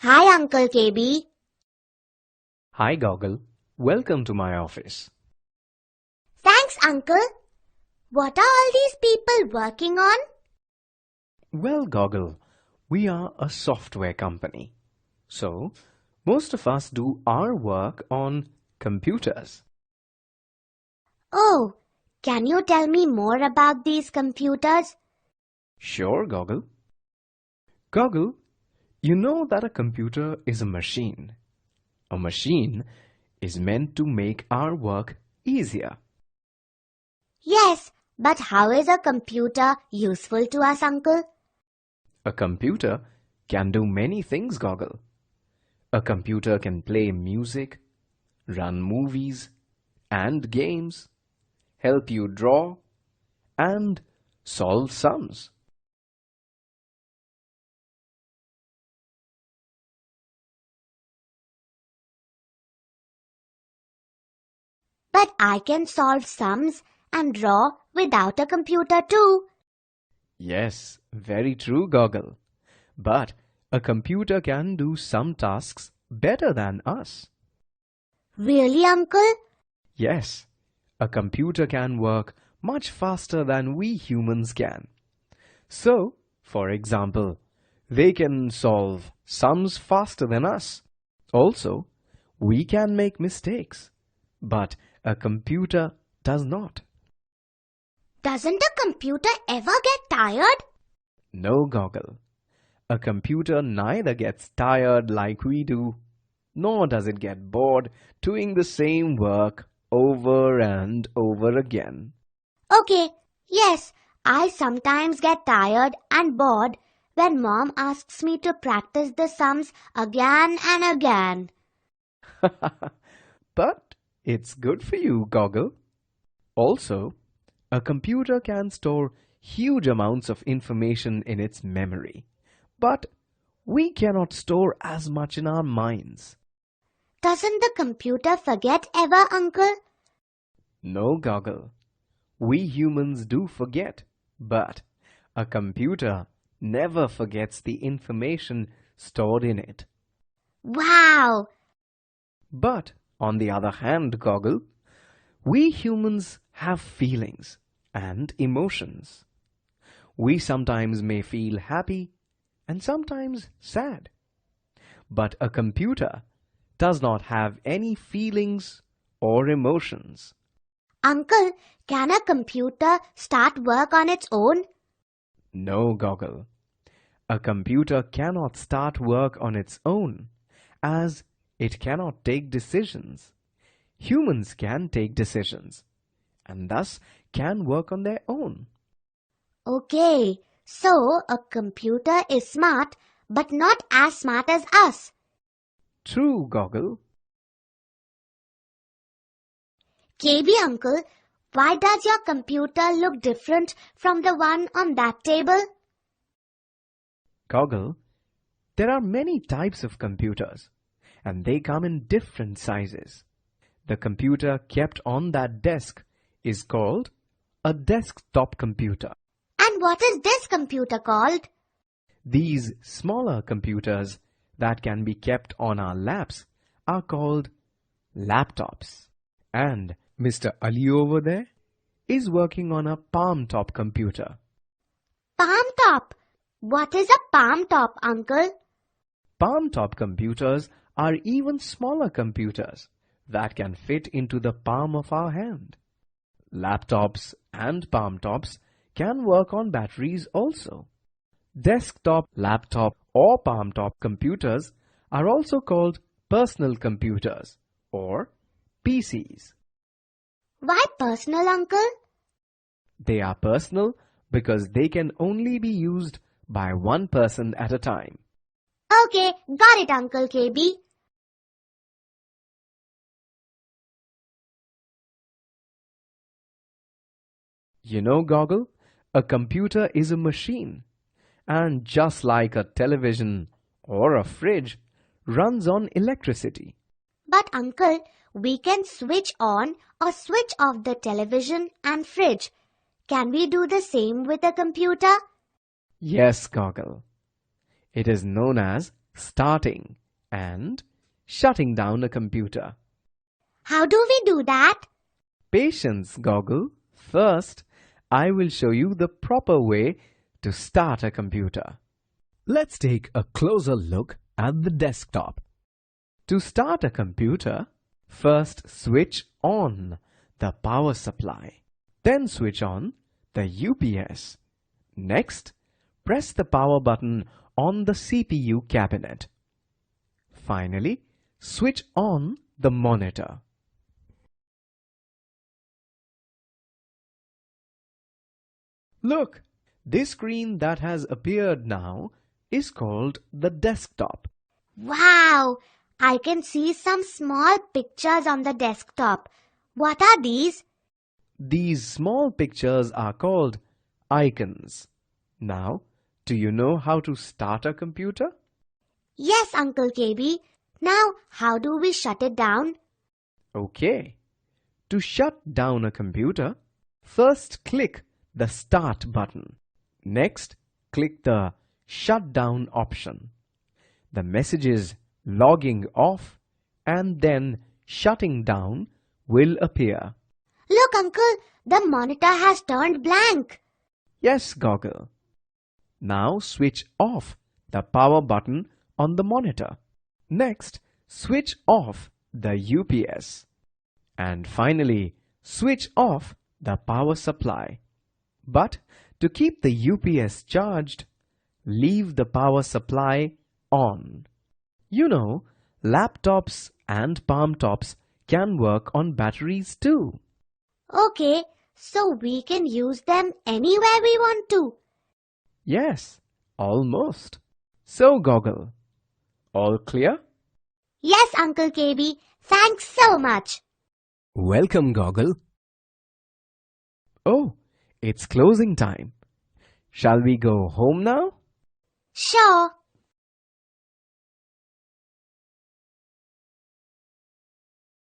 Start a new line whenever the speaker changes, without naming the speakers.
Hi, Uncle KB.
Hi, Goggle. Welcome to my office.
Thanks, Uncle. What are all these people working on?
Well, Goggle, we are a software company. So, most of us do our work on computers.
Oh, can you tell me more about these computers?
Sure, Goggle. Goggle, you know that a computer is a machine. A machine is meant to make our work easier.
Yes, but how is a computer useful to us, Uncle?
A computer can do many things, Goggle. A computer can play music, run movies and games, help you draw, and solve sums.
But I can solve sums and draw without a computer too.
Yes, very true, Goggle. But a computer can do some tasks better than us.
Really, Uncle?
Yes, a computer can work much faster than we humans can. So, for example, they can solve sums faster than us. Also, we can make mistakes, but a computer does not.
Doesn't a computer ever get tired?
No, Goggle. A computer neither gets tired like we do, nor does it get bored doing the same work over and over again.
Okay, yes, I sometimes get tired and bored when Mom asks me to practice the sums again and again.
But it's good for you, Goggle. Also, a computer can store huge amounts of information in its memory, but we cannot store as much in our minds.
Doesn't the computer forget ever, Uncle?
No, Goggle. We humans do forget, but a computer never forgets the information stored in it.
Wow!
But on the other hand, Goggle, we humans have feelings and emotions. We sometimes may feel happy and sometimes sad. But a computer does not have any feelings or emotions.
Uncle, can a computer start work on its own?
No, Goggle. A computer cannot start work on its own, as it cannot take decisions. Humans can take decisions, and thus can work on their own.
Okay, so a computer is smart, but not as smart as us.
True, Goggle.
KB Uncle, why does your computer look different from the one on that table?
Goggle, there are many types of computers, and they come in different sizes. The computer kept on that desk is called a desktop computer.
And what is this computer called?
These smaller computers that can be kept on our laps are called laptops. And Mr. Ali over there is working on a palm top computer.
Palm top. What is a palm top, Uncle?
Palm top computers are even smaller computers that can fit into the palm of our hand. Laptops and palm tops can work on batteries also. Desktop, laptop or palm top computers are also called personal computers or PCs.
Why personal, Uncle?
They are personal because they can only be used by one person at a time.
Okay, got it, Uncle KB.
You know, Goggle, a computer is a machine, and just like a television or a fridge, runs on electricity.
But Uncle, we can switch on or switch off the television and fridge. Can we do the same with a computer?
Yes, Goggle. It is known as starting and shutting down a computer.
How do we do that?
Patience, Goggle. First, I will show you the proper way to start a computer. Let's take a closer look at the desktop. To start a computer, first switch on the power supply. Then switch on the UPS. Next, press the power button on the CPU cabinet. Finally, switch on the monitor. Look, this screen that has appeared now is called the desktop.
Wow! I can see some small pictures on the desktop. What are these?
These small pictures are called icons. Now, do you know how to start a computer?
Yes, Uncle KB. Now, how do we shut it down?
Okay. To shut down a computer, first click the Start button. Next, click the Shut Down option. The messages Logging Off and then Shutting Down will appear.
Look, Uncle, the monitor has turned blank.
Yes, Goggle. Now switch off the power button on the monitor. Next, switch off the UPS. And finally, switch off the power supply. But to keep the UPS charged, leave the power supply on. You know, laptops and palm tops can work on batteries too.
Okay, so we can use them anywhere we want to.
Yes, almost. So, Goggle, all clear?
Yes, Uncle KB. Thanks so much.
Welcome, Goggle. Oh, it's closing time. Shall we go home now?
Sure.